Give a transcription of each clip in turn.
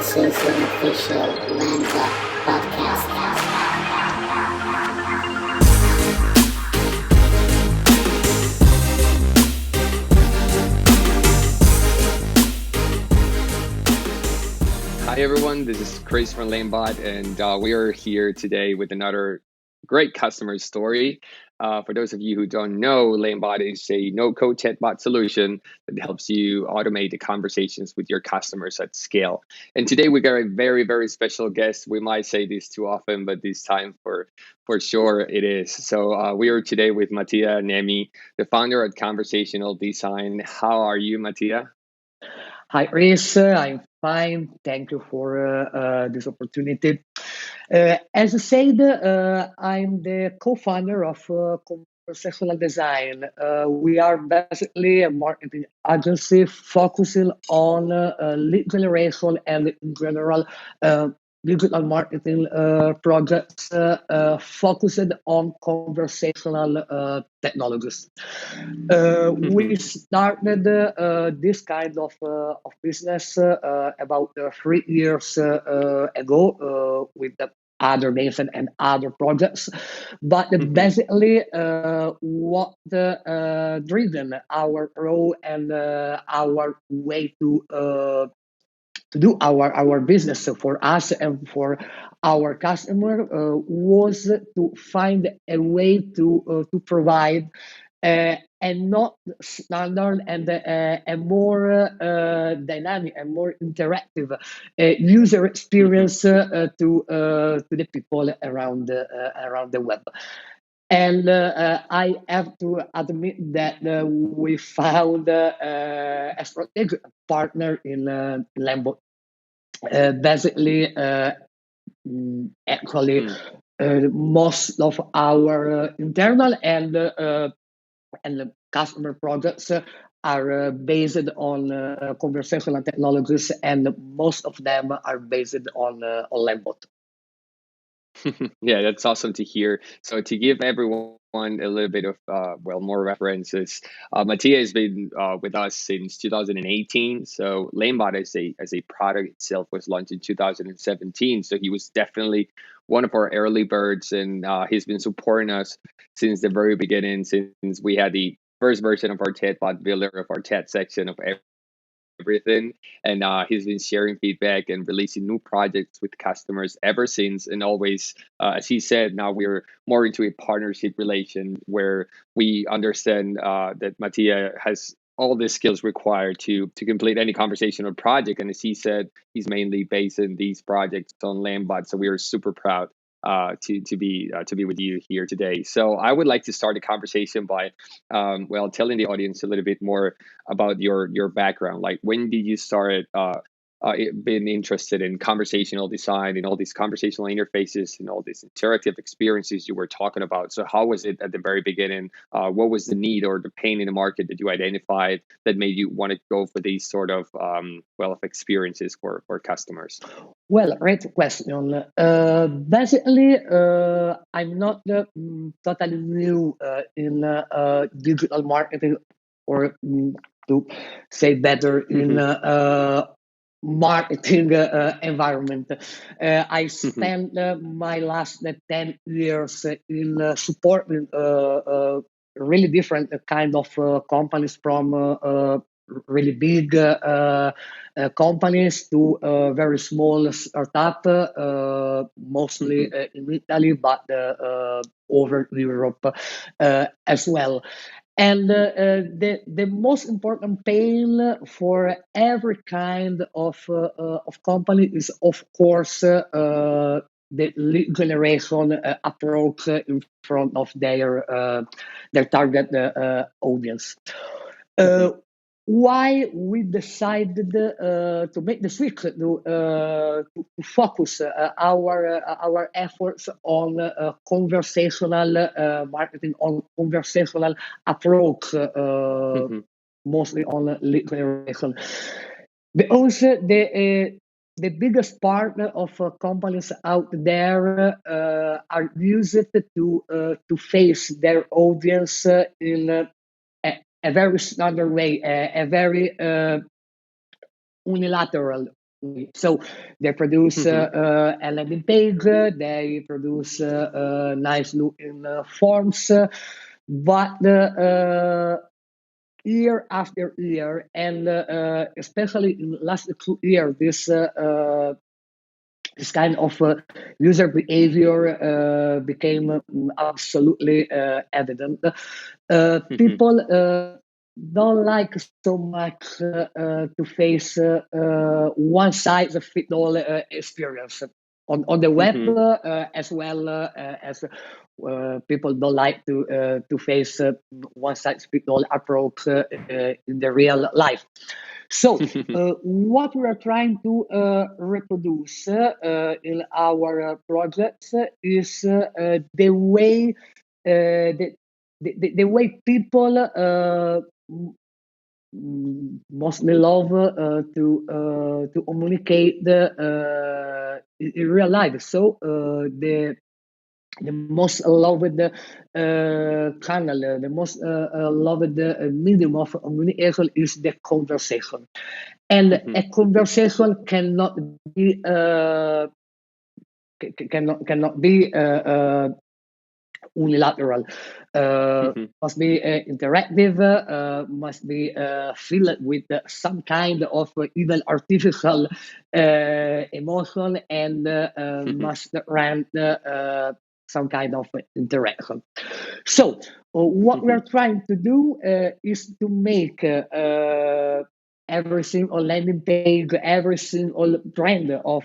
This is the official Lambot podcast. Hi everyone, this is Chris from Lambot, and we are here today with another great customer story. For those of you who don't know, Lambot is a no-code chatbot solution that helps you automate the conversations with your customers at scale. And today we got a very, very special guest. We might say this too often, but this time for sure it is. So we are today with Mattia Nemi, the founder at Conversational Design. How are you, Mattia? Hi, Chris. I'm fine. Thank you for this opportunity. As I said, I'm the co-founder of Conversational Design. We are basically a marketing agency focusing on lead generation and, in general, digital marketing projects focused on conversational technologies. We started this kind of business about 3 years ago with the other names and other projects, but basically what driven our role and our way to do our business for us and for our customer was to find a way to provide a not standard and a more dynamic and more interactive user experience to the people around the web. And I have to admit that we found a strategic partner in Lambot. Basically, actually, most of our internal and customer projects are based on conversational technologies, and most of them are based on Lambot. Yeah, that's awesome to hear. So to give everyone a little bit of more references, Mattia has been with us since 2018. So Lambot as a product itself was launched in 2017. So he was definitely one of our early birds, and he's been supporting us since the very beginning, since we had the first version of our chatbot builder, of our chat section, of everything. And he's been sharing feedback and releasing new projects with customers ever since. And always, as he said, now we're more into a partnership relation where we understand that Mattia has all the skills required to complete any conversational project. And as he said, he's mainly basing these projects on Lambot. So we are super proud to be with you here today. So I would like to start the conversation by telling the audience a little bit more about your background. Like, when did you start being interested in conversational design and all these conversational interfaces and all these interactive experiences you were talking about? So how was it at the very beginning? What was the need or the pain in the market that you identified that made you want to go for these sort of of experiences for customers? Well, great question. Basically, I'm not totally new in digital marketing, or to say better, in marketing environment. I spent my last 10 years in supporting really different kind of companies, from really big companies to very small startup, mostly in Italy, but over Europe as well. And the most important pain for every kind of company is, of course, the lead generation approach in front of their target audience. Why we decided to make the switch to focus our efforts on conversational marketing, on conversational approach, mostly on lead generation, because the biggest part of companies out there are used to face their audience in a very standard way, a very unilateral So they produce a landing page, they produce nice looking forms, but year after year, and especially in the last 2 years, this kind of user behavior became absolutely evident. People don't like so much to face one size fit all experience on the web, as well as people don't like to face one size fit all approach in the real life. So, what we are trying to reproduce in our projects is the way the way people mostly love to communicate in real life. So the most loved channel, the most loved medium of communication is the conversation. And a conversation cannot be unilateral. Must be interactive. Must be filled with some kind of even artificial emotion, and must grant some kind of interaction. So, what we are trying to do is to make every single landing page, every single trend of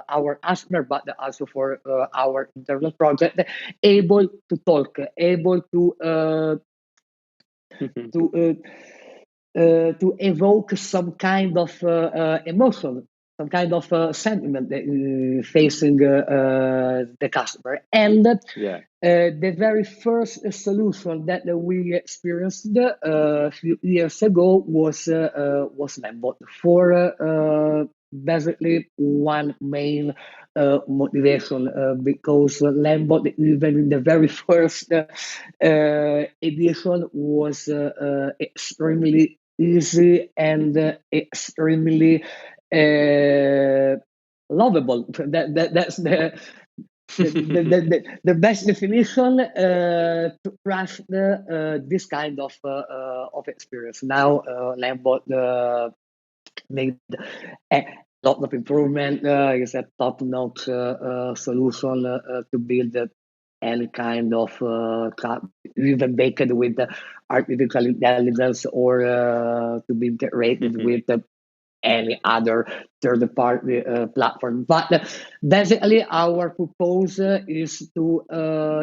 our customer, but also for our internal project, able to talk, able to evoke some kind of emotion, some kind of sentiment facing the customer. And the very first solution that we experienced a few years ago was Lambot for basically one main motivation, because Lambot, even in the very first edition, was extremely easy and extremely lovable. That's the best definition to craft this kind of experience. Now, Lambot made a lot of improvement. It's a top-notch solution to build any kind of chat, even baked with artificial intelligence, or to be integrated with any other third-party platform. But basically, our proposal is to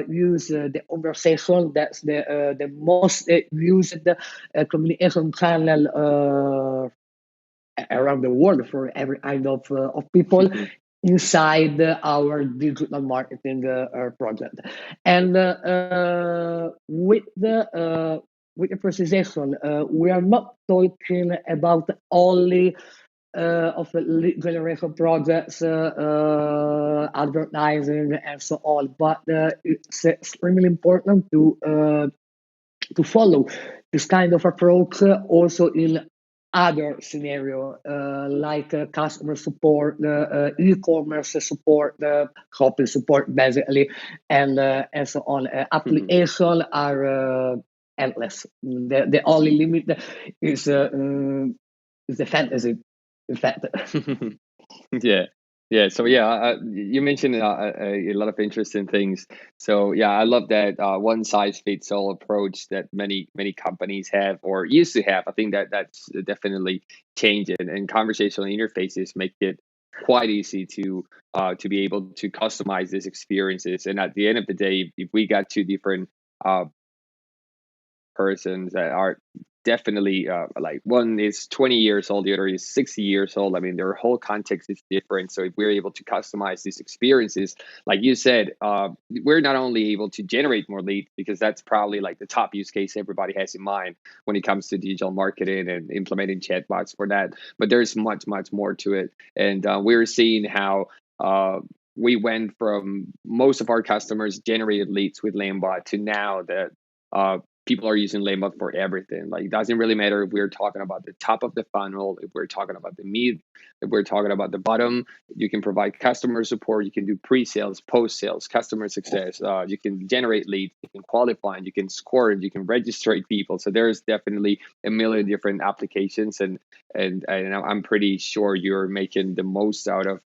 use the conversation. That's the most used communication channel around the world for every kind of people inside our digital marketing project. And with the precision, we are not talking about only of lead generation projects, advertising, and so on, but it's extremely important to follow this kind of approach also in other scenario, like customer support, e-commerce support, shopping support, basically, and so on. Applications are endless. The only limit is the fantasy, in fact. Yeah. So you mentioned a lot of interesting things. So I love that one size fits all approach that many companies have or used to have. I think that's definitely changed, and conversational interfaces make it quite easy to be able to customize these experiences. And at the end of the day, if we got two different persons that are definitely like one is 20 years old, the other is 60 years old. I mean, their whole context is different. So if we're able to customize these experiences, like you said, we're not only able to generate more leads, because that's probably like the top use case everybody has in mind when it comes to digital marketing and implementing chatbots for that, but there's much more to it. And we're seeing how we went from most of our customers generated leads with Lambot to now that people are using Lambot for everything. Like, it doesn't really matter if we're talking about the top of the funnel, if we're talking about the mid, if we're talking about the bottom. You can provide customer support, you can do pre-sales, post-sales, customer success, you can generate leads, you can qualify, and you can score it, you can register people. So there's definitely a million different applications, and I'm pretty sure you're making the most out of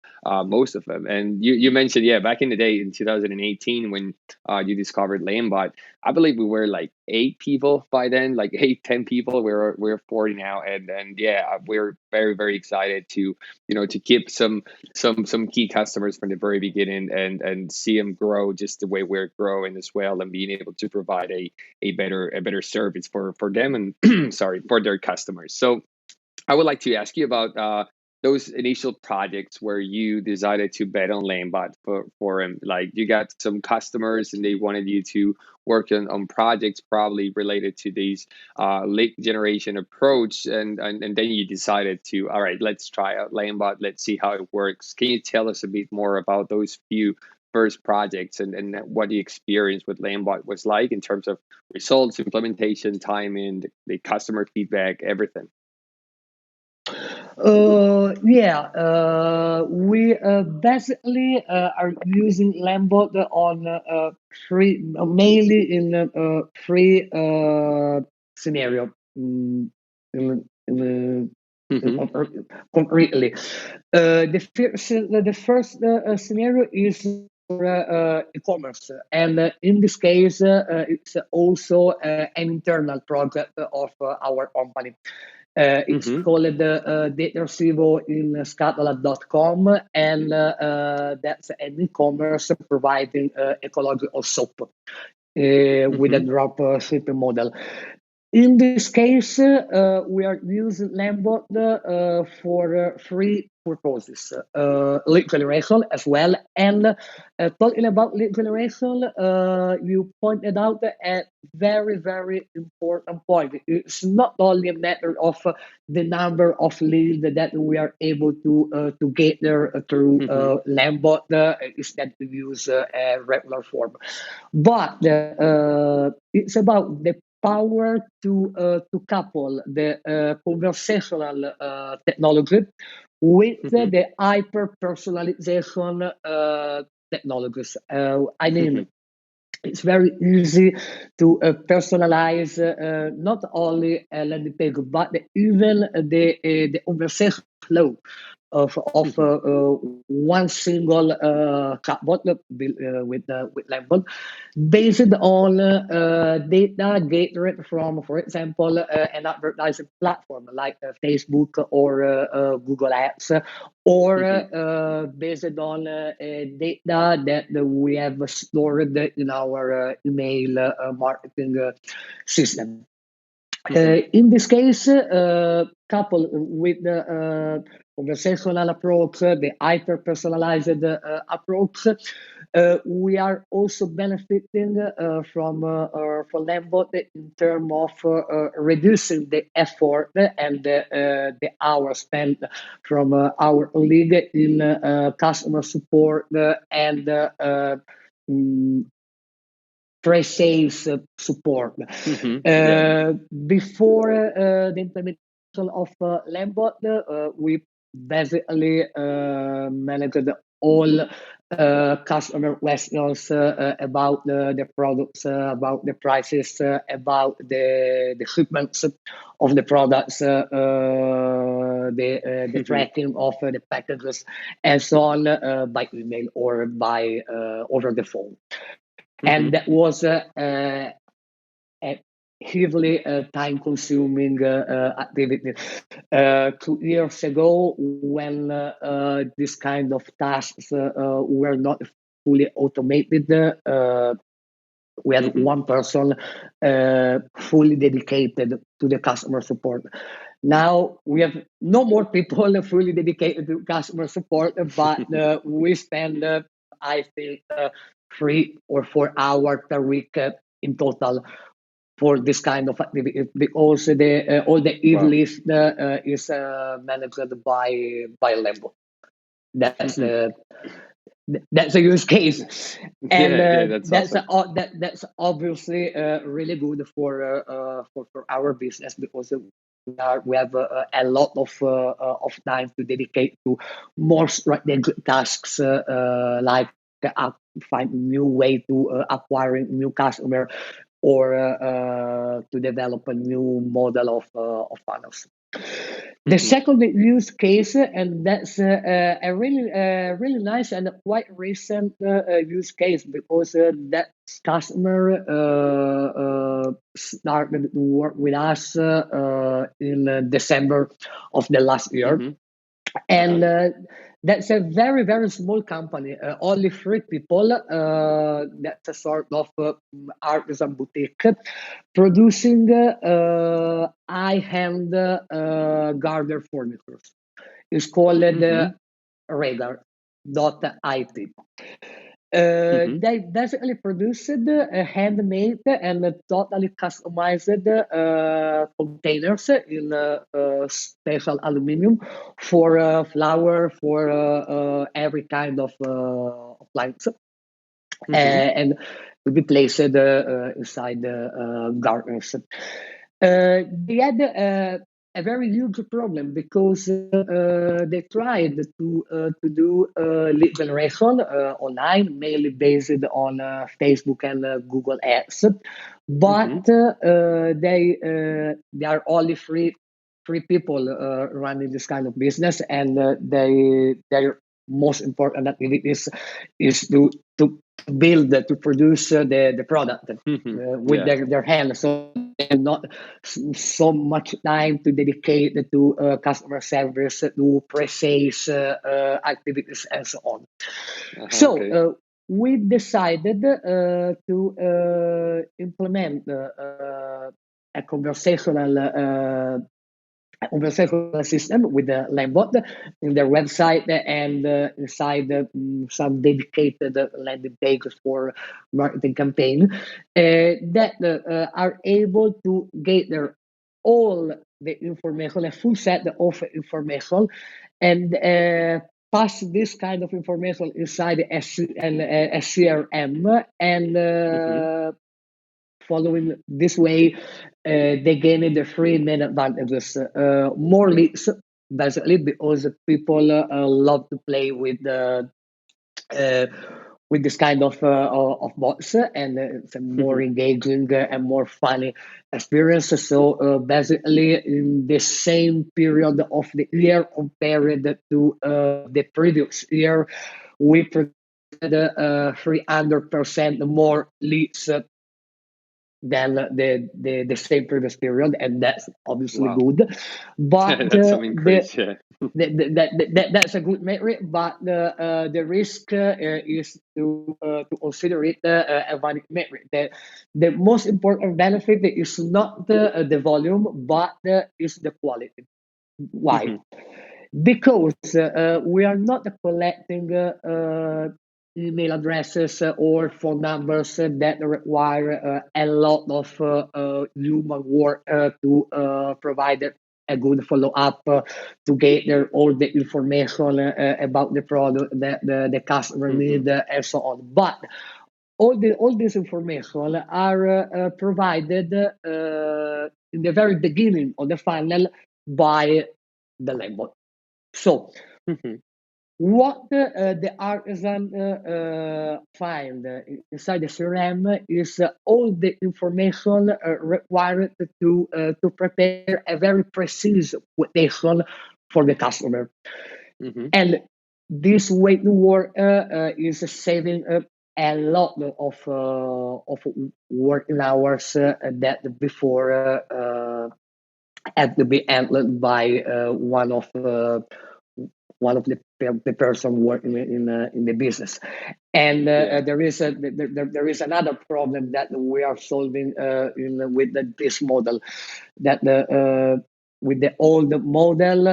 most of them. And you mentioned, yeah, back in the day in 2018 when you discovered Lambot, I believe we were like 8 people by then, like 8, 10 people. We're 40 now, and yeah, we're very, very excited to to keep some key customers from the very beginning and see them grow just the way we're growing as well, and being able to provide a better service for them and sorry, for their customers. So I would like to ask you about those initial projects where you decided to bet on Lambot for him. Like, you got some customers and they wanted you to work on projects probably related to these lead generation approach, and then you decided to, all right, let's try out Lambot, let's see how it works. Can you tell us a bit more about those few first projects and what the experience with Lambot was like in terms of results, implementation, timing, the customer feedback, everything? We basically are using Lambot on three, mainly in three scenario. Mm-hmm. Concretely, the first scenario is for e-commerce, and in this case, it's also an internal project of our company. It's Mm-hmm. called Data Receivo in scatola.com, and that's an e-commerce providing ecological soap with a Mm-hmm. drop shipping model. In this case, we are using Lambot for three purposes: lead generation as well. And talking about lead generation, you pointed out a very, very important point. It's not only a matter of the number of leads that we are able to gather through Mm-hmm. Lambot instead to use a regular form, but it's about the power to couple the conversational technology with Mm-hmm. the hyper personalization technologies. I Mm-hmm. mean, it's very easy to personalize not only a landing page, but even the conversation flow of Mm-hmm. one single chatbot with Lambot, based on data gathered from, for example, an advertising platform like Facebook or Google Ads, or Mm-hmm. based on data that we have stored in our email marketing system. Mm-hmm. In this case, coupled with the conversational approach, the hyper personalized approach, we are also benefiting from Lambot in terms of reducing the effort and the hours spent from our lead in customer support and mm, pre-sales support. Mm-hmm. Yeah. Before the implementation of Lambot, we basically managed all customer questions about the products, about the prices, about the shipments of the products, the Mm-hmm. tracking of the packages, and so on by email or by over the phone. Mm-hmm. And that was a heavily time-consuming activity. 2 years ago, when this kind of tasks were not fully automated, we had Mm-hmm. one person fully dedicated to the customer support. Now we have no more people fully dedicated to customer support, but we spend, I think, 3 or 4 hours per week in total for this kind of activity, because the all the eve Wow. list is managed by Lambot. That's Mm-hmm. the that's a use case, and Yeah, that's awesome. that's obviously really good for our business, because we have a lot of time to dedicate to more strategic tasks, like find new way to acquiring new customer, or to develop a new model of funnels. The Mhm, second use case, and that's a really nice and quite recent use case, because that customer started to work with us in December of the last year, mhm, and uh-huh, that's a very small company, only 3 people. That's a sort of artisan boutique producing high-end garden furniture. It's called mhm, Radar.it. mhm, They basically produced handmade and totally customized containers in special aluminum for flour, for every kind of plants, mhm, and to be placed inside the gardens. They had a very huge problem, because they tried to do lead generation online, mainly based on Facebook and Google Ads, mhm, but they are only three people running this kind of business, and their most important activity is to build, to produce the product mhm. with Yeah, their hands, so not so much time to dedicate to customer service, to pre-sales activities, and so on. uh-huh, So okay. we decided to implement a conversational system with the Lambot in their website, and inside some dedicated landing pages for marketing campaign, that are able to gather all the information, a full set of information, and pass this kind of information inside a CRM, and Mhm, following this way, they gain the three main advantages: more leads, basically, because people love to play uh, with this kind of bots, and it's a more mhm, engaging and more funny experience. So basically, in the same period of the year compared to the previous year, we produced 300% more leads than the same previous period, and that's obviously wow. good. But That's some increase, yeah. that's a good metric. But the risk is to consider it a valid metric. The most important benefit is not the volume, but is the quality. Why? Mhm, Because we are not collecting email addresses or phone numbers that require a lot of human work to provide a good follow up, to gather all the information about the product that the customer mhm, need, and so on. But all this information are provided in the very beginning of the funnel by the Lambot. So, mhm, what the artisan find inside the CRM is all the information required to prepare a very precise quotation for the customer. mhm. And this way to work is saving a lot of working hours that before had to be handled by one of the person working in the business. And Yeah. there is another problem that we are solving with this model, that with the old model,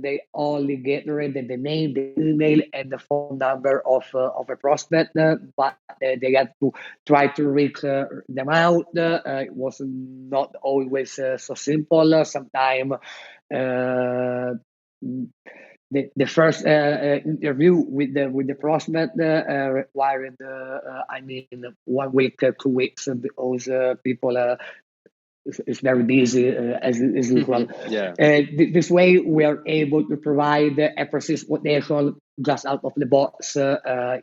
they only get rid of the name, the email, and the phone number of a prospect, but they had to try to reach them out. It was not always so simple. Sometimes uh, the first interview with the prospect required 1 week, 2 weeks, because people is very busy as usual. Yeah. This way, we are able to provide a precise quotation just out of the box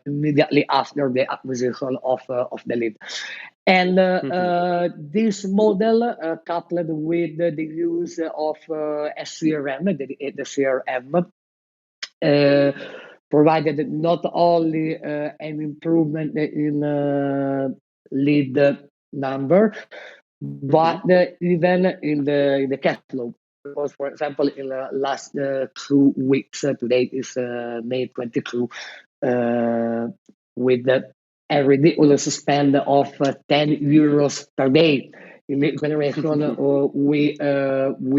immediately after the acquisition of the lead. And this model, coupled with the use of a CRM, the CRM, provided not only an improvement in lead number, but even in the cash flow. Because, for example, in the last 2 weeks, today is May 22, with a ridiculous spend of 10 euros per day in lead generation, we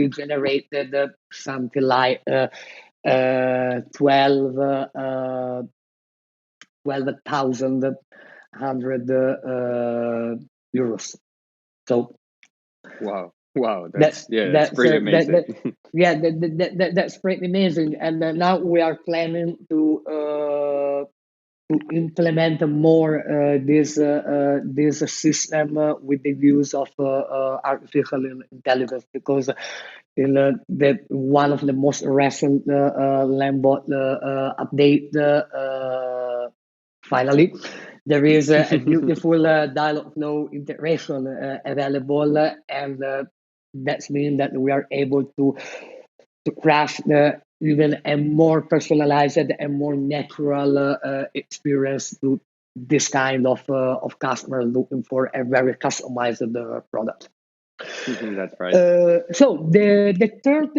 generated something like 12,100 euros. So Wow. That's pretty amazing. That's pretty amazing. And now we are planning to implement more this system with the use of artificial intelligence, because in the one of the most recent Lambot update, finally there is a beautiful dialog flow integration available, and that means that we are able to craft even a more personalized and more natural experience to this kind of customer looking for a very customized product. That's right. So the third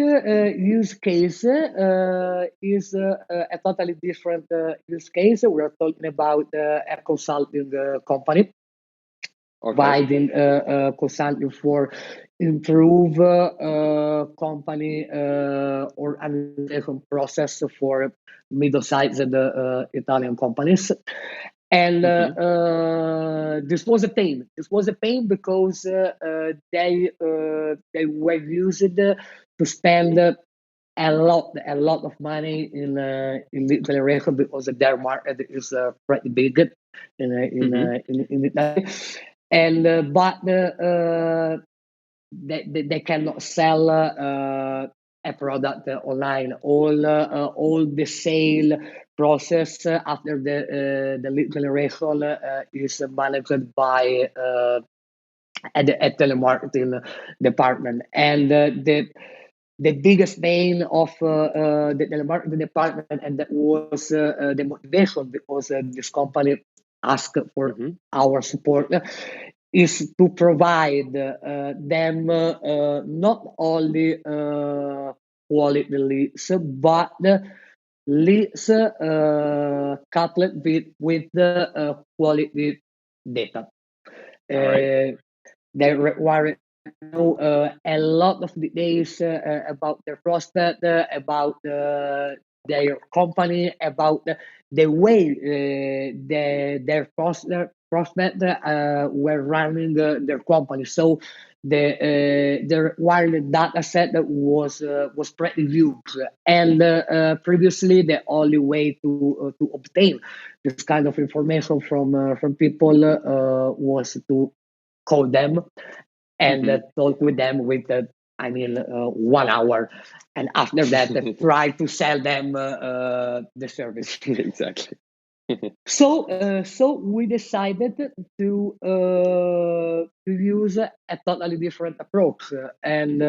use case is a totally different use case. We are talking about a consulting company providing consulting for improve company organization process for middle-sized Italian companies. And this was a pain. This was a pain because they were used to spend a lot of money in lead generation, because their market is pretty big in Italy, and but they cannot sell a product online. All the sale process after the lead generation is managed by a telemarketing department, and the biggest pain of the telemarketing department, and that was the motivation, because this company asked for our support, is to provide them not only quality leads, but leads coupled with quality data. They require a lot of details about their prospect, about their company, about the way their prospect were running their company. So the required data set was pretty huge, and previously the only way to obtain this kind of information from people was to call them and talk with them with 1 hour, and after that try to sell them the service. Exactly. So we decided to use a totally different approach, and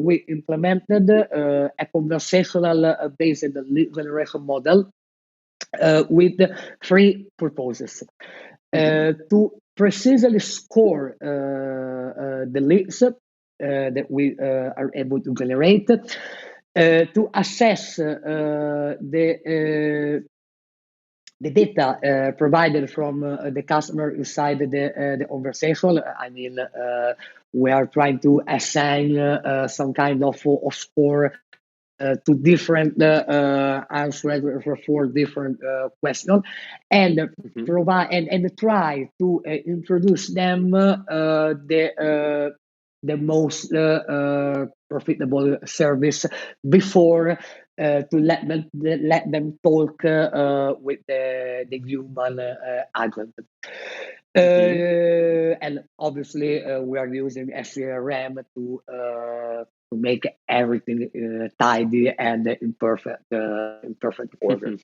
we implemented a conversational based lead generation model with 3 purposes. To precisely score the leads that we are able to generate, to assess the data provided from the customer inside the conversation. We are trying to assign some kind of score to different answers for different questions, and provide and try to introduce them the most profitable service before to let them talk with the human agent. And obviously, we are using SCRM to make everything tidy and in perfect order.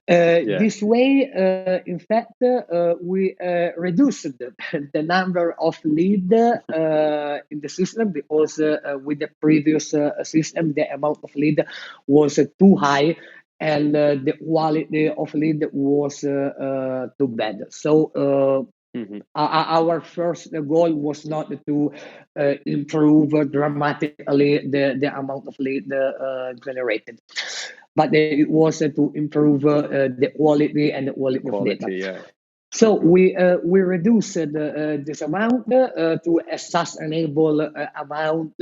This way, in fact, we reduced the number of lead in the system, because with the previous system, the amount of lead was too high, and the quality of lead was too bad. So our first goal was not to improve dramatically the amount of lead generated, but it was to improve the quality and the quality of data. Yeah. So we reduced this amount to a sustainable amount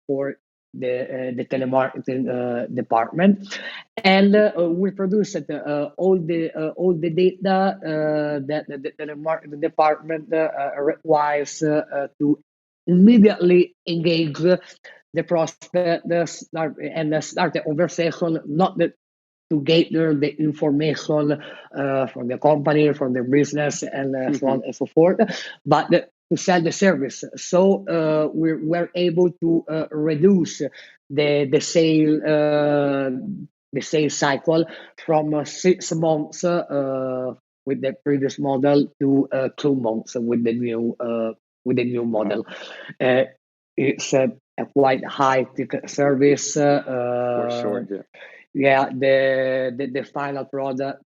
for the telemarketing department, and we produced all the data that the telemarketing department requires to immediately engage the prospect start the conversation, not to gather the information from the company, from the business, and so on and so forth, but to sell the service. So we were able to reduce the sales cycle from 6 months with the previous model to 2 months with the new model. Wow. It's a quite high ticket service. For sure, yeah. Yeah, the final product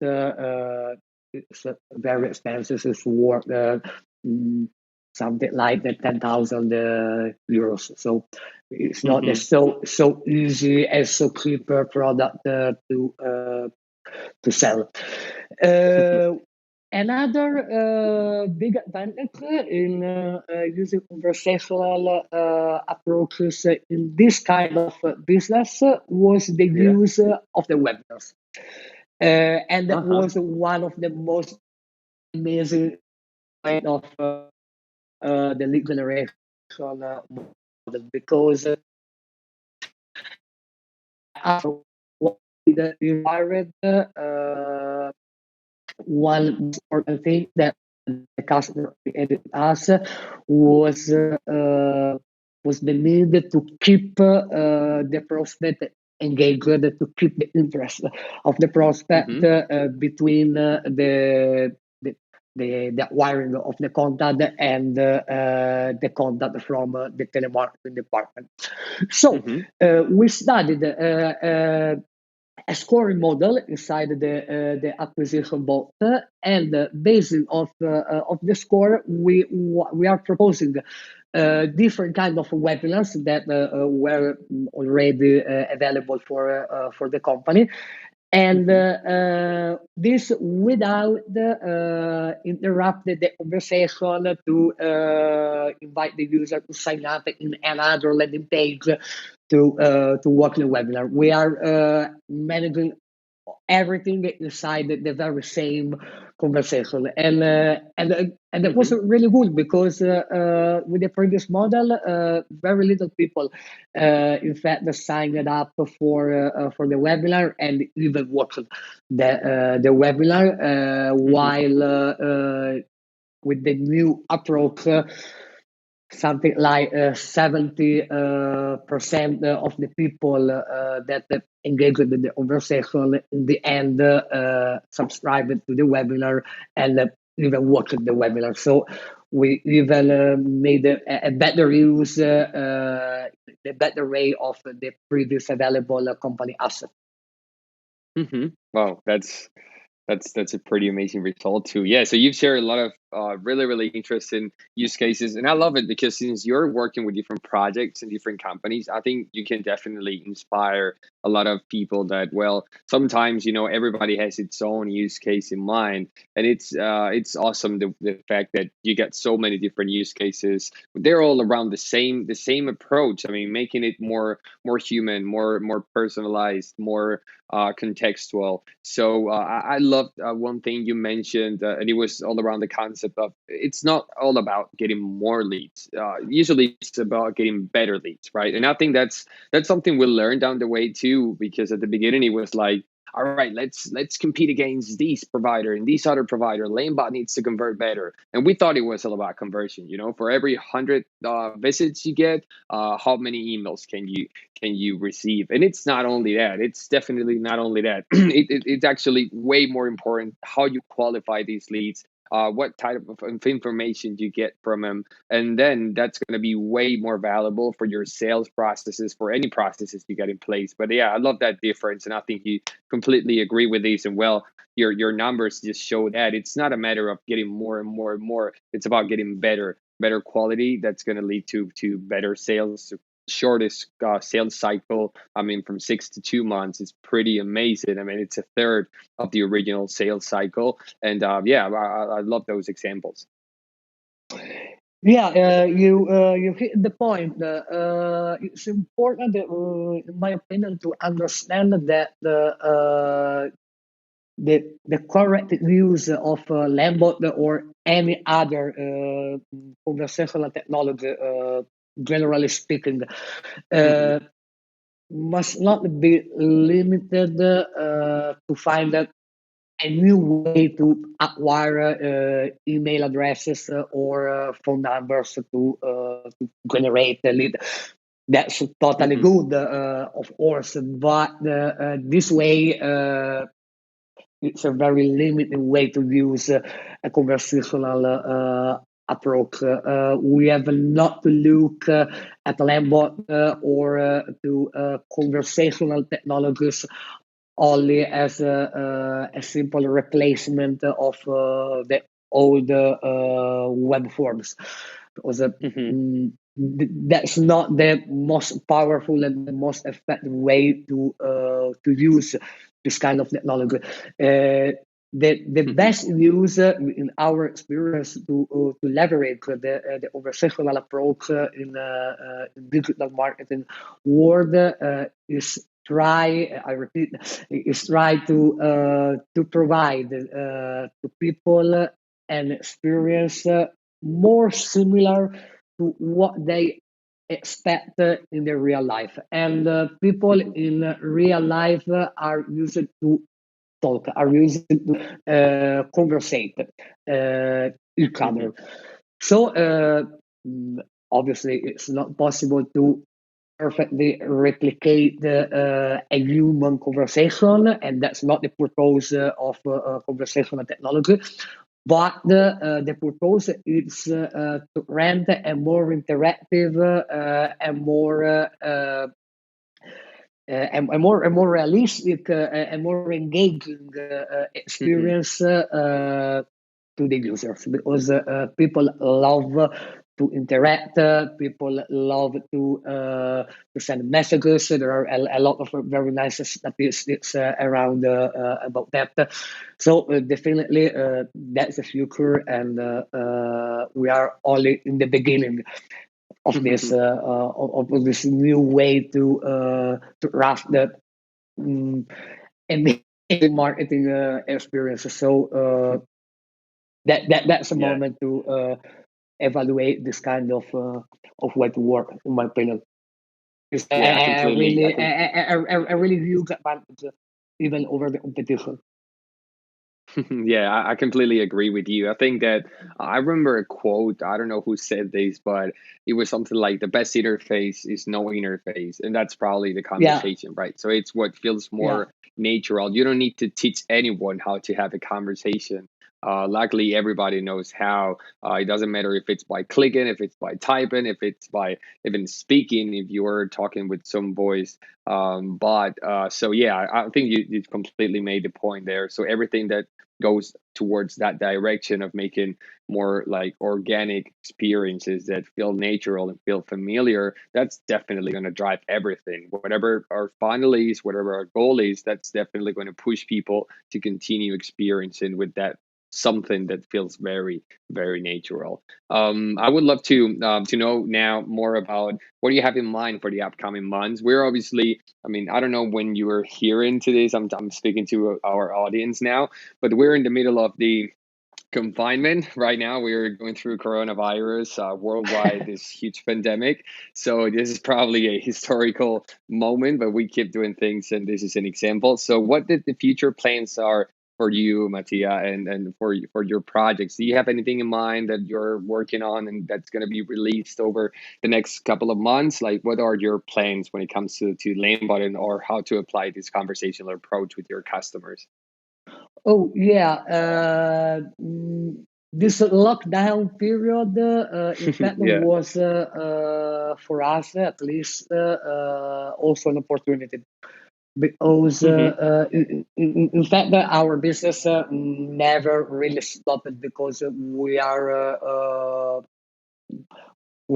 is very expensive. It's worth something like 10,000 euros. So it's not so easy as so cheaper product to sell. Another big advantage in using conversational approaches in this kind of business was the use of the webinars. And that was one of the most amazing kind of the lead generation model, because the environment, one important thing that the customer created us was the need to keep the prospect engaged, to keep the interest of the prospect between the acquiring of the contact and the contact from the telemarketing department. So we studied a scoring model inside the acquisition bot, and based of the score, we are proposing different kind of webinars that were already available for the company, and this without interrupting the conversation to invite the user to sign up in another landing page to watch the webinar. We are managing everything inside the very same conversation, and it was really good, because with the previous model, very little people, in fact, signed up for the webinar and even watched the webinar, while with the new approach, something like 70% of the people that engaged in the conversation in the end subscribed to the webinar and even watched the webinar. So we even made a better use, the better way of the previous available company asset. Wow, that's a pretty amazing result too. Yeah, so you've shared a lot of really interesting use cases, and I love it, because since you're working with different projects and different companies, I think you can definitely inspire a lot of people that, well, sometimes everybody has its own use case in mind, and it's awesome the fact that you get so many different use cases. They're all around the same approach. I mean, making it more human, more personalized, more contextual. So I loved one thing you mentioned, and it was all around the concept concept of it's not all about getting more leads. Usually it's about getting better leads, right? And I think that's something we learned down the way too, because at the beginning it was like, all right, let's compete against these provider and these other provider. Lambot needs to convert better, and we thought it was all about conversion. For every 100 visits you get, how many emails can you receive? And it's not only that. It's definitely not only that. It's actually way more important how you qualify these leads. What type of information you get from them, and then that's going to be way more valuable for your sales processes, for any processes you get in place. But yeah, I love that difference, and I think you completely agree with these. And well, your numbers just show that it's not a matter of getting more and more and more. It's about getting better quality. That's going to lead to better sales. Shortest sales cycle, I mean, from 6 to 2 months is pretty amazing. I mean, it's a third of the original sales cycle. And yeah, I love those examples. Yeah, you hit the point. It's important, in my opinion, to understand that the correct use of Lambot or any other conversational technology, generally speaking, uh, must not be limited to find a new way to acquire email addresses or phone numbers to generate a lead. That's totally good, of course, but this way it's a very limited way to use a conversational approach. We have not to look at Lambot or to conversational technologies only as a simple replacement of the old web forms, because that's not the most powerful and the most effective way to use this kind of technology. The best use, in our experience, to leverage the conversational approach in digital marketing world is I repeat, is try to provide to people an experience more similar to what they expect in their real life. And people in real life are used to talk, are used to conversate each other. So obviously, it's not possible to perfectly replicate a human conversation, and that's not the purpose of conversational technology. But the purpose is to render a more interactive and more realistic and more engaging experience to the users, because people love to interact. People love to send messages. There are a lot of very nice statistics around about that. So definitely that's the future, and we are only in the beginning of this of this new way to wrap the amazing marketing experiences. So that's a Yeah, moment to evaluate this kind of way to work, in my opinion. It's yeah, I completely, I a really huge advantage, even over the competition. Yeah, I completely agree with you. I think that I remember a quote. I don't know who said this, but it was something like the best interface is no interface. And that's probably the Yeah, conversation, right? So it's what feels yeah. more natural. You don't need to teach anyone how to have a conversation. Luckily, everybody knows how. It doesn't matter if it's by clicking, if it's by typing, if it's by even speaking, if you're talking with some voice. But so, yeah, I think you completely made the point there. So everything that goes towards that direction of making more like organic experiences that feel natural and feel familiar, that's definitely going to drive everything. Whatever our final is, whatever our goal is, that's definitely going to push people to continue experiencing with that something that feels very, very natural. I would love to know now more about what do you have in mind for the upcoming months. We're obviously, I mean, I don't know when you are hearing to this. I'm speaking to our audience now, but we're in the middle of the confinement right now. We're going through coronavirus worldwide, this huge pandemic. So this is probably a historical moment, but we keep doing things, and this is an example. So what did the future plans are for you, Mattia, and for your projects? Do you have anything in mind that you're working on and that's going to be released over the next couple of months? Like, what are your plans when it comes to Lambot and or how to apply this conversational approach with your customers? Oh yeah, this lockdown period, in fact, Yeah. was for us at least also an opportunity because Hmm. in fact our business never really stopped because we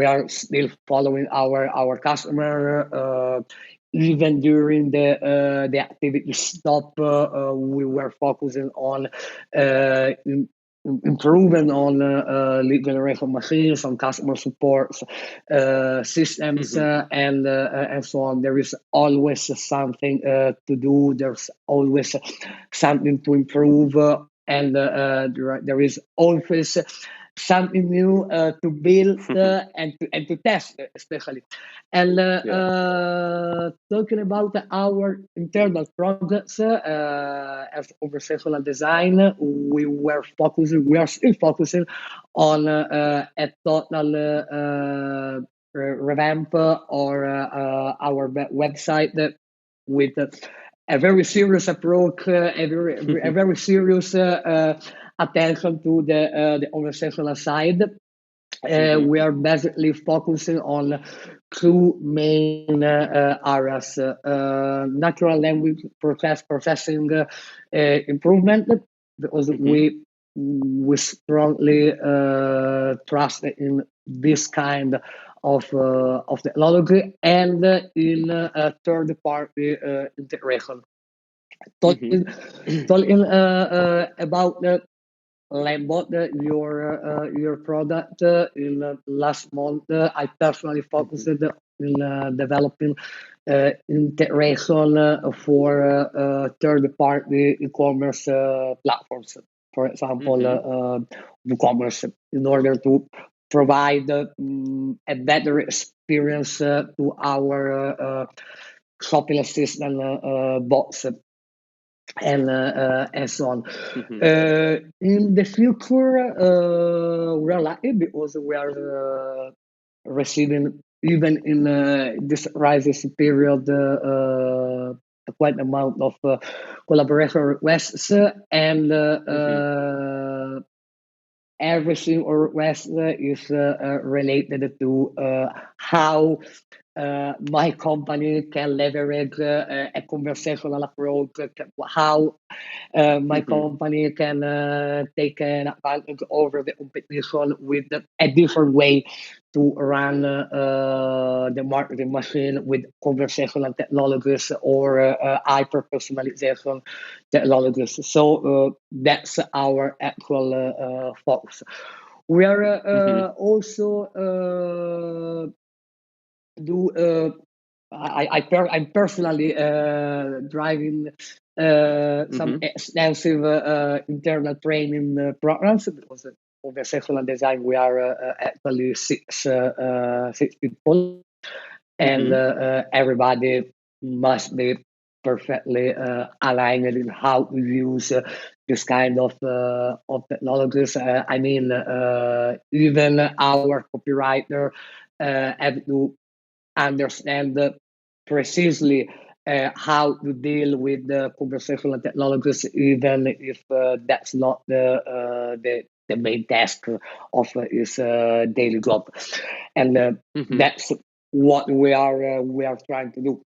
are still following our customer even during the activity stop. We were focusing on improving on lead generation machines, on customer support systems, Hmm. and so on. There is always something to do. There's always something to improve, and there is always something new to build and to test, especially. And Yeah. talking about our internal projects as conversational design, we are still focusing on a total revamp or our website with a very serious approach, a very serious attention to the conversational side. Hmm. We are basically focusing on two main areas: natural language processing improvement, because Hmm. we strongly trust in this kind of technology, and in third party integration. Hmm. Talking, talking about Lambot, your product. In last month, I personally focused in developing integration for third-party e-commerce platforms. For example, Hmm. WooCommerce, in order to provide a better experience to our shopping assistant bots and so on. Hmm. In the future, we are lucky because we are receiving, even in this crisis period, quite amount of collaboration requests, and Hmm. every single request is related to how my company can leverage a conversational approach, how my Hmm. company can take an advantage over the competition with a different way to run the marketing machine with conversational technologies or hyper personalization technologies. So that's our actual focus. We are Hmm. also do I'm personally driving some Hmm. extensive internal training programs, because conversational design we are actually six people, and Hmm. everybody must be perfectly aligned in how to use this kind of technologies. I mean, even our copywriter have to understand precisely how to deal with the conversational technologies, even if that's not the main task of his daily job, and Hmm. that's what we are trying to do.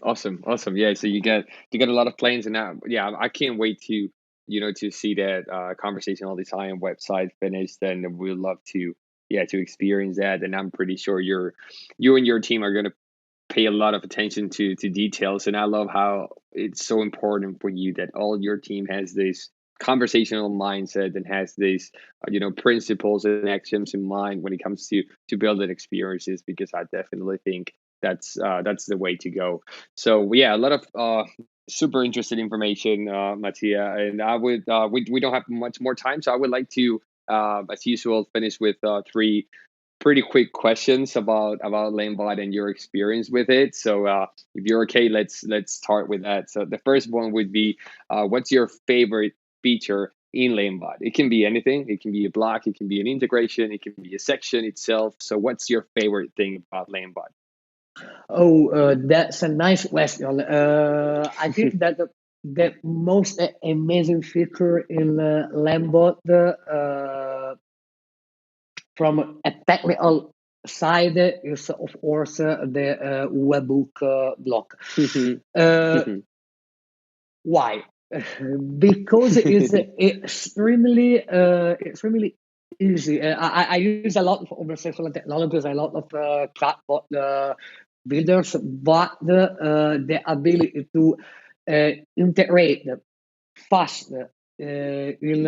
Awesome, awesome. Yeah, so you get a lot of planes, and now, yeah, I can't wait to to see that conversational design website finished, and we'd love to to experience that. And I'm pretty sure you and your team are gonna pay a lot of attention to details, and I love how it's so important for you that all your team has this conversational mindset and has these principles and actions in mind when it comes to building experiences, because I definitely think that's the way to go. So yeah, a lot of super interesting information, Mattia. And I would we don't have much more time, so I would like to, as usual, finish with three pretty quick questions about Lambot and your experience with it. So if you're okay, let's start with that. So the first one would be, what's your favorite feature in Lambot? It can be anything. It can be a block. It can be an integration. It can be a section itself. So what's your favorite thing about Lambot? Oh, that's a nice question. I think that the most amazing feature in Lambot, from a technical side, is of course the webhook block. Uh, why? Because it's extremely easy. I use a lot of conversational technologies, a lot of chatbot builders, but the ability to integrate fast in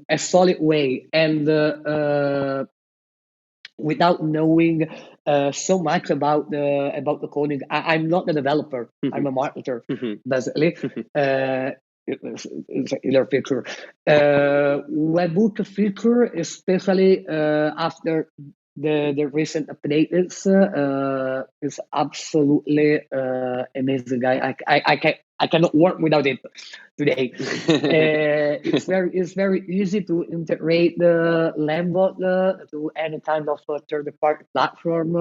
a solid way and without knowing so much about the coding. I'm not a developer. I'm a marketer, basically. It's a killer feature. Webhook feature, especially after the recent updates, is absolutely amazing. I cannot work without it today. It's very easy to integrate the Lambot to any kind of third-party platform,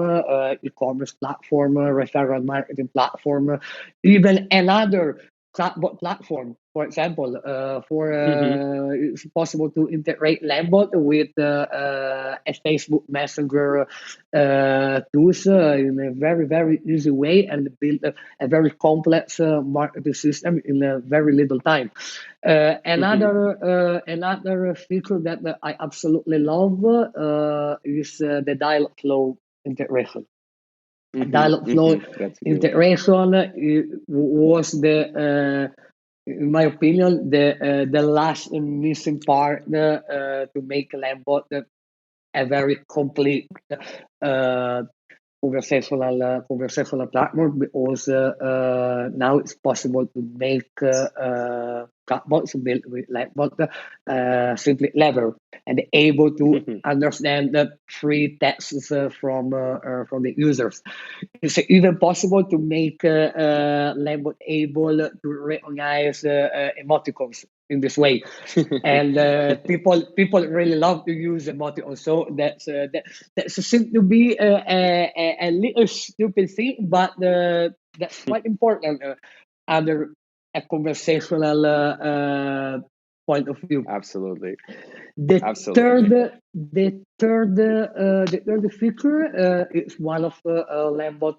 e-commerce platform, referral marketing platform, even another chatbot platform. For example, it's possible to integrate Lambot with a Facebook Messenger tools in a very easy way and build a very complex marketing system in a very little time. Another feature that I absolutely love is the dialog flow integration. Dialog flow integration was in my opinion, the last missing part to make Lambot a very complete uh, conversational platform, because now it's possible to make chatbots built with Lambot simply clever and able to understand the free texts from the users. It's even possible to make Lambot able to recognize emoticons in this way, and people really love to use emoticons. So that seems to be a little stupid thing, but that's quite important under a conversational point of view. Absolutely. The Absolutely. the third feature is one of Lambot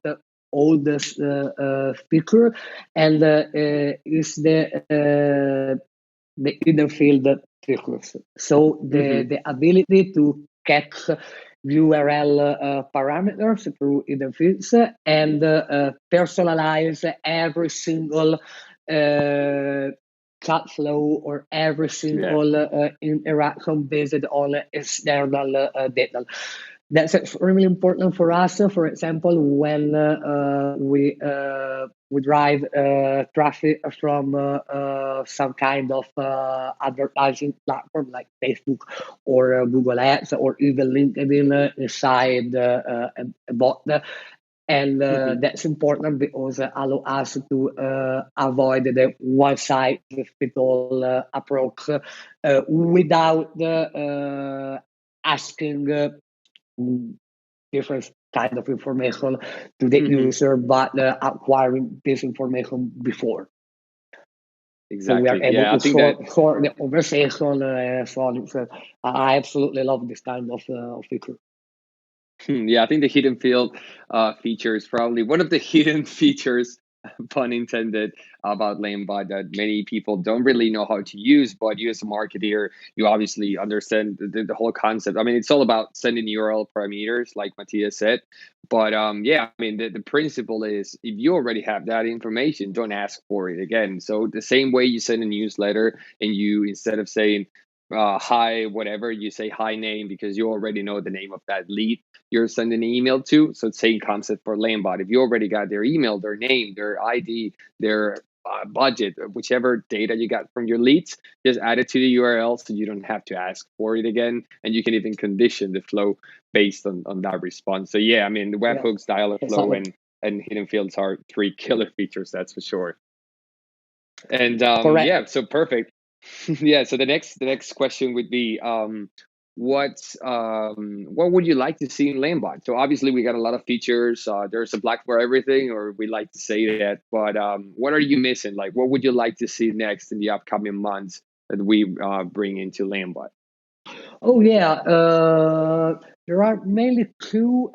oldest feature, and is the inner field features. So the ability to catch URL parameters through inner fields and personalize every single chat flow or every single interaction based on external data. That's extremely important for us. For example, when we drive traffic from some kind of advertising platform like Facebook or Google Ads or even LinkedIn inside a bot. And that's important because allow us to avoid the one size fit all approach without asking different kind of information to the user, but acquiring this information before. So we are Exactly. able Yeah, I to think that. sort the conversation. So I absolutely love this kind of feature. Yeah, I think the hidden field feature is probably one of the hidden features, pun intended, about Lambot that many people don't really know how to use. But you, as a marketer, you obviously understand the whole concept. I mean, it's all about sending URL parameters, like Matthias said. But yeah, I mean, the principle is if you already have that information, don't ask for it again. So the same way you send a newsletter and you, instead of saying, hi, whatever, you say hi name because you already know the name of that lead you're sending an email to. So same concept for Lambot. If you already got their email, their name, their ID, their budget, whichever data you got from your leads, just add it to the URL so you don't have to ask for it again, and you can even condition the flow based on that response. So yeah, I mean, the Yeah, webhooks, dialog flow, exactly. and hidden fields are three killer features, that's for sure. And Correct. yeah, so perfect. Yeah, so the next question would be, what would you like to see in Lambot? So obviously we got a lot of features. There's a black for everything, or we like to say that. But what are you missing? Like, what would you like to see next in the upcoming months that we bring into Lambot? Oh yeah, there are mainly two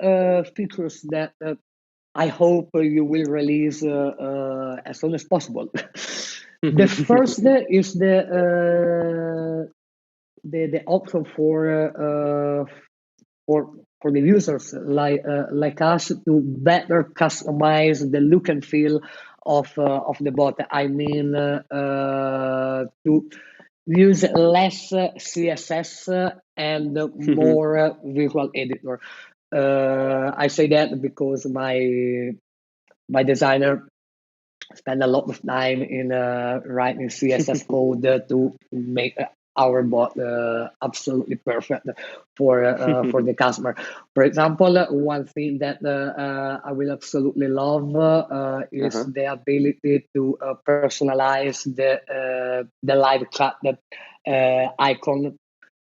features that I hope you will release as soon as possible. The first is the option for for the users like us to better customize the look and feel of the bot. I mean, to use less CSS and more visual editor. I say that because my designer spend a lot of time in writing CSS code to make our bot absolutely perfect for the customer. For example, one thing that I will absolutely love is Uh-huh. the ability to personalize the live chat icon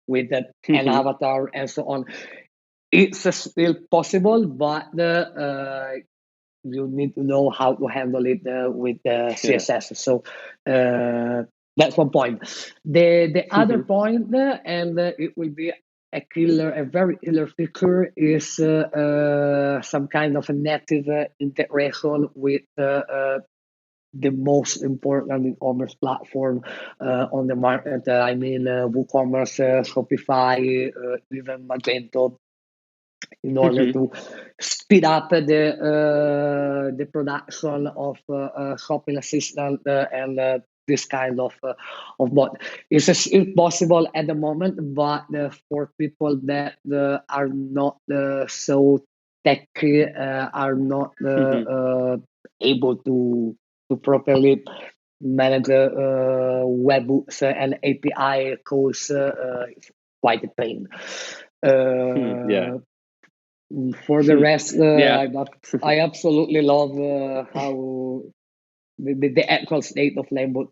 with an avatar and so on. It's still possible, but you need to know how to handle it with Yeah. CSS. So that's one point. The other point, and it will be a very killer feature, is some kind of a native integration with the most important e-commerce platform on the market. I mean, WooCommerce, Shopify, even Magento, in order to speed up the production of shopping assistant and this kind of bot. It's impossible at the moment, but for people that are not so techy, are not able to properly manage webhooks and API calls, it's quite a pain. Yeah. For the rest, Yeah. I absolutely love how the actual state of Lambot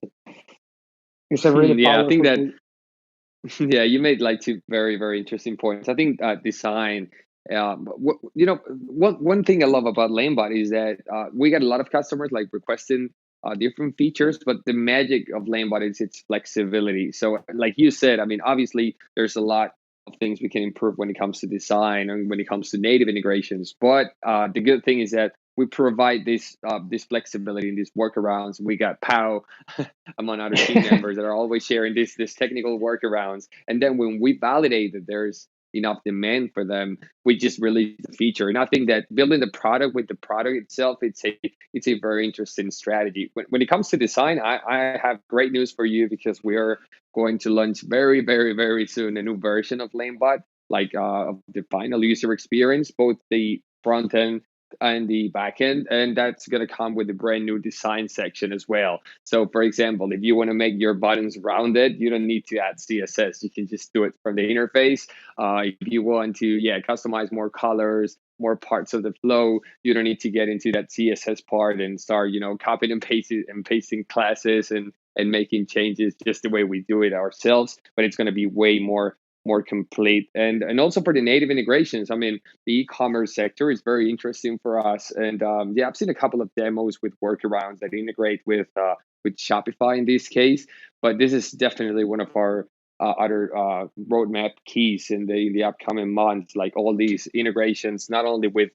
is a really Yeah, I think powerful that tool. yeah, you made like two very, very interesting points. I think design, one thing I love about Lambot is that we got a lot of customers like requesting different features, but the magic of Lambot is its flexibility. So, like you said, I mean, obviously there's a lot of things we can improve when it comes to design and when it comes to native integrations. But the good thing is that we provide this flexibility and these workarounds. We got POW among other team members that are always sharing this technical workarounds. And then when we validate that there's enough demand for them, we just release the feature. And I think that building the product with the product itself, it's a very interesting strategy. When it comes to design, I have great news for you because we are going to launch very, very, very soon a new version of Lanebot, like the final user experience, both the front end and the back end, and that's going to come with a brand new design section as well. So for example, if you want to make your buttons rounded, you don't need to add CSS. You can just do it from the interface. If you want to, yeah, customize more colors, more parts of the flow, you don't need to get into that CSS part and start, copying and pasting classes and making changes just the way we do it ourselves. But it's going to be way more complete. And also for the native integrations, I mean, the e-commerce sector is very interesting for us. And yeah, I've seen a couple of demos with workarounds that integrate with Shopify in this case. But this is definitely one of our other roadmap keys in the upcoming months. Like all these integrations, not only with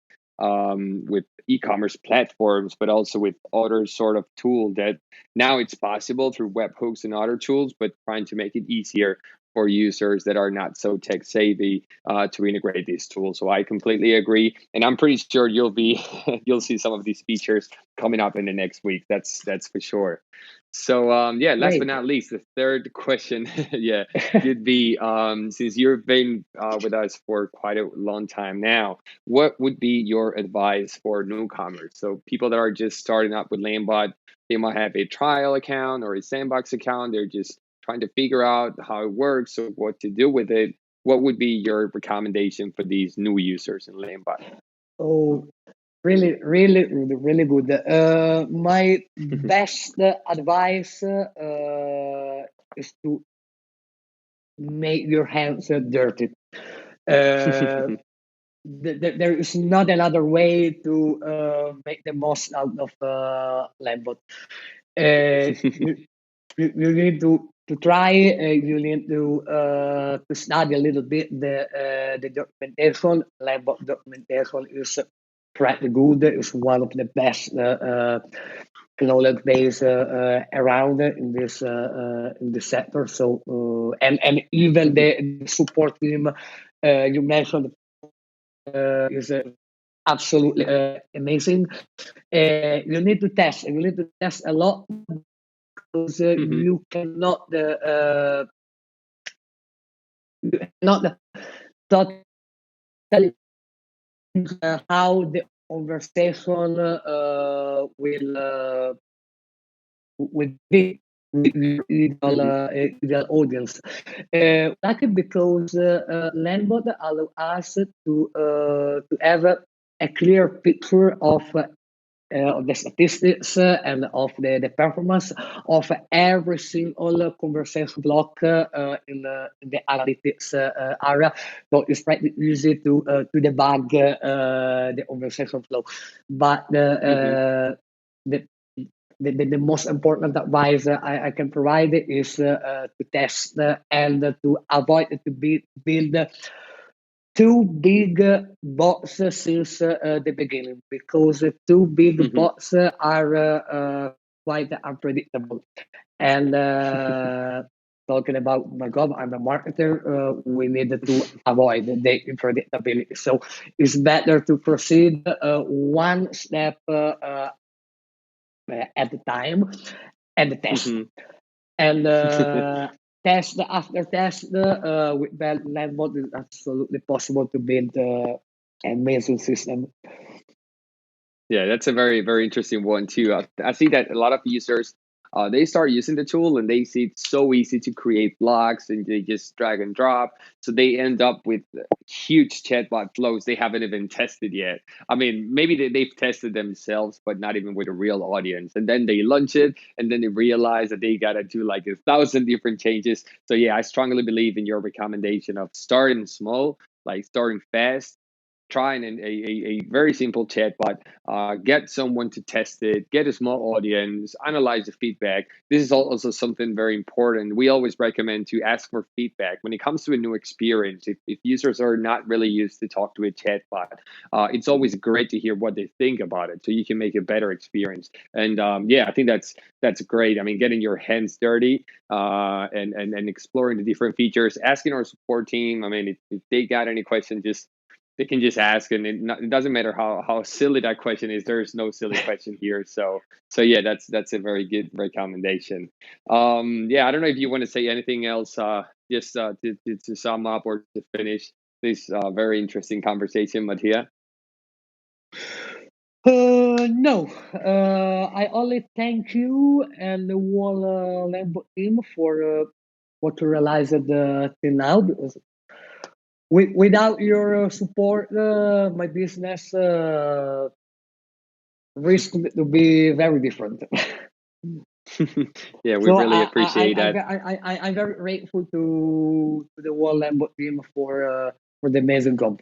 e-commerce platforms, but also with other sort of tool that now it's possible through webhooks and other tools, but trying to make it easier for users that are not so tech savvy to integrate these tools. So I completely agree, and I'm pretty sure you'll see some of these features coming up in the next week. That's for sure. So yeah, last but Great. not least, the third question, yeah, would be since you've been with us for quite a long time now, what would be your advice for newcomers? So people that are just starting up with Lambot, they might have a trial account or a sandbox account. They're just trying to figure out how it works or what to do with it. What would be your recommendation for these new users in Lambot? Oh, really, really, really, really good. My best advice is to make your hands dirty. Uh, there is not another way to make the most out of Lambot. You need to try. You need to study a little bit the documentation. Lambot documentation is pretty good. It's one of the best knowledge base around in this sector. So and even the support team you mentioned is absolutely amazing. You need to test. You need to test a lot because you cannot not totally how the conversation will be with your ideal audience. Luckily, because Landbot allow us to have a clear picture of the statistics and of the performance of every single conversation block in the analytics area. So it's pretty easy to debug the conversation flow. But the the most important advice I can provide is to test and to avoid to build too big bots since the beginning, because too big bots are quite unpredictable. And talking about my job, I'm a marketer. We need to avoid the unpredictability. So it's better to proceed one step at a time and test. And test after test with Lambot is absolutely possible to build an amazing system. Yeah, that's a very, very interesting one too. I see that a lot of users, they start using the tool and they see it's so easy to create blocks and they just drag and drop. So they end up with huge chatbot flows they haven't even tested yet. I mean, maybe they've tested themselves, but not even with a real audience. And then they launch it and then they realize that they got to do like 1,000 different changes. So yeah, I strongly believe in your recommendation of starting small, like starting fast, trying a very simple chatbot, get someone to test it, get a small audience, analyze the feedback. This is also something very important. We always recommend to ask for feedback when it comes to a new experience. If users are not really used to talk to a chatbot, it's always great to hear what they think about it so you can make a better experience. And yeah, I think that's great. I mean, getting your hands dirty and exploring the different features, asking our support team. I mean, if they got any questions, just they can just ask, and it doesn't matter how silly that question is. There's no silly question here. So yeah, that's a very good recommendation. Yeah, I don't know if you want to say anything else, just to sum up or to finish this very interesting conversation, Mattia. No, I only thank you and the whole Lambot team for what you realized till now, because without your support, my business risk to be very different. Yeah, we So really appreciate that. I'm very grateful to the whole Lambot team for the amazing job.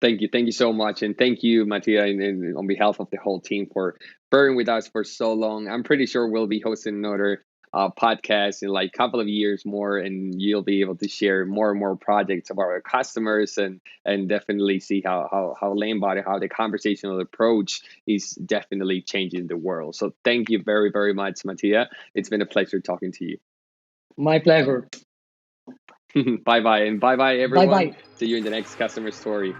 Thank you so much, and thank you, Mattia, and on behalf of the whole team for bearing with us for so long. I'm pretty sure we'll be hosting another podcast in like a couple of years more, and you'll be able to share more and more projects of our customers, and definitely see how Lambot, how the conversational approach is definitely changing the world. So thank you very, very much, Mattia. It's been a pleasure talking to you. My pleasure. Bye bye, and bye bye Bye everyone. bye. See you in the next customer story.